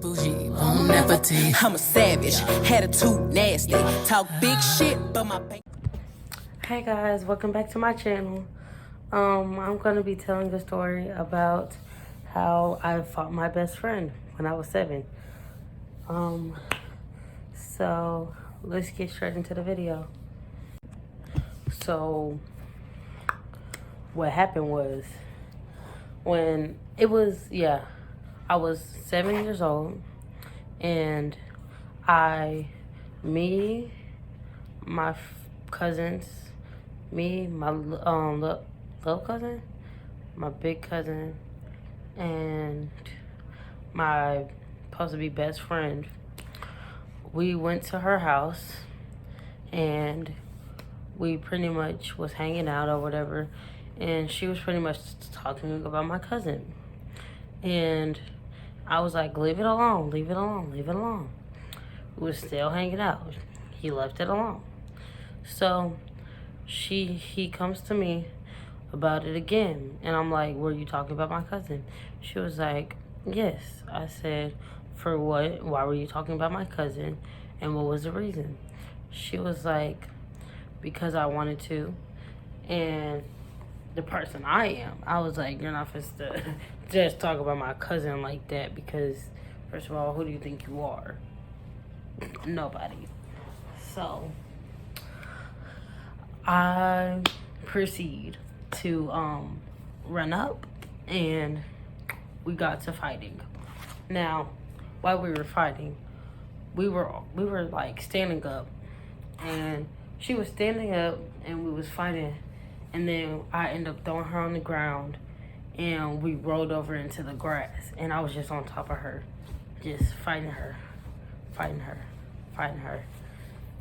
Bougie, bon appetit. I'm a savage, attitude nasty. Talk big shit, but my bank. Hey guys, welcome back to my channel. I'm gonna be telling a story about how I fought my best friend when I was 7. So let's get straight into the video. So what happened was I was 7 years old, and my cousins, my little cousin, my big cousin, and my supposed to be best friend, we went to her house, and we pretty much was hanging out or whatever, and she was pretty much talking about my cousin. And I was like, leave it alone, leave it alone, leave it alone. We were still hanging out. He left it alone. So he comes to me about it again. And I'm like, were you talking about my cousin? She was like, yes. I said, for what? Why were you talking about my cousin? And what was the reason? She was like, because I wanted to. And the person I am, I was like, you're not supposed to just talk about my cousin like that, because first of all, who do you think you are? Nobody. So I proceed to run up, and we got to fighting. Now, while we were fighting, we were like standing up, and she was standing up, and we was fighting. And then I ended up throwing her on the ground, and we rolled over into the grass. And I was just on top of her, just fighting her.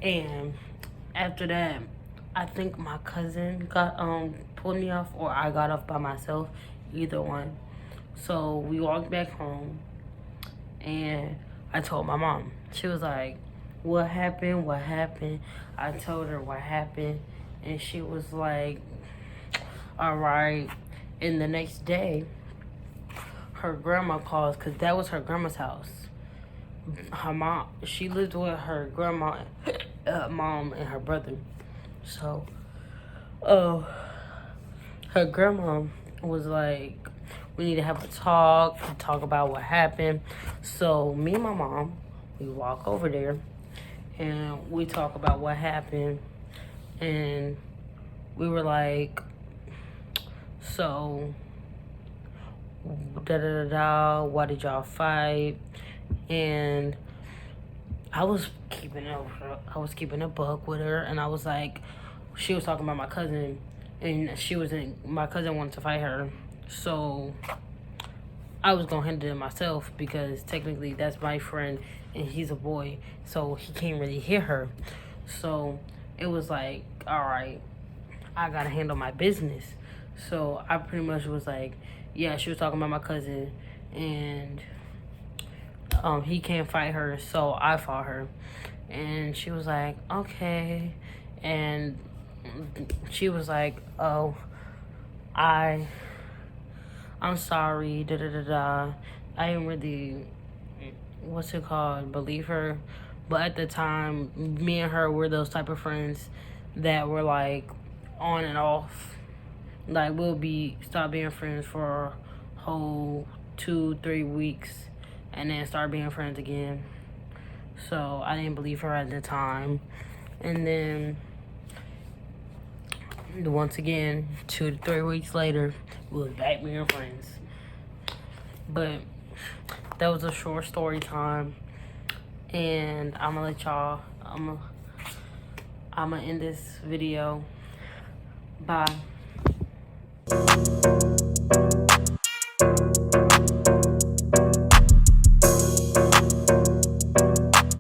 And after that, I think my cousin got pulled me off, or I got off by myself, either one. So we walked back home, and I told my mom. She was like, what happened? What happened? I told her what happened, and she was like, all right. And the next day, her grandma calls, because that was her grandma's house. Her mom, she lived with her grandma, mom, and her brother. So, her grandma was like, we need to have a talk about what happened. So me and my mom, we walk over there, and we talk about what happened. And we were like, so why did y'all fight? And I was keeping a buck with her, and I was like, she was talking about my cousin, and my cousin wanted to fight her, so I was gonna handle it myself, because technically that's my friend and he's a boy, so he can't really hear her. So it was like, all right, I gotta handle my business. So I pretty much was like, yeah, she was talking about my cousin, and he can't fight her, so I fought her. And she was like, okay. And she was like, oh, I'm sorry, I didn't really, believe her. But at the time, me and her were those type of friends that were like on and off. Like, we'll stop being friends for a whole 2-3 weeks, and then start being friends again. So I didn't believe her at the time. And then once again, 2 to 3 weeks later, we was back being friends. But that was a short story time, and I'm gonna end this video. Bye.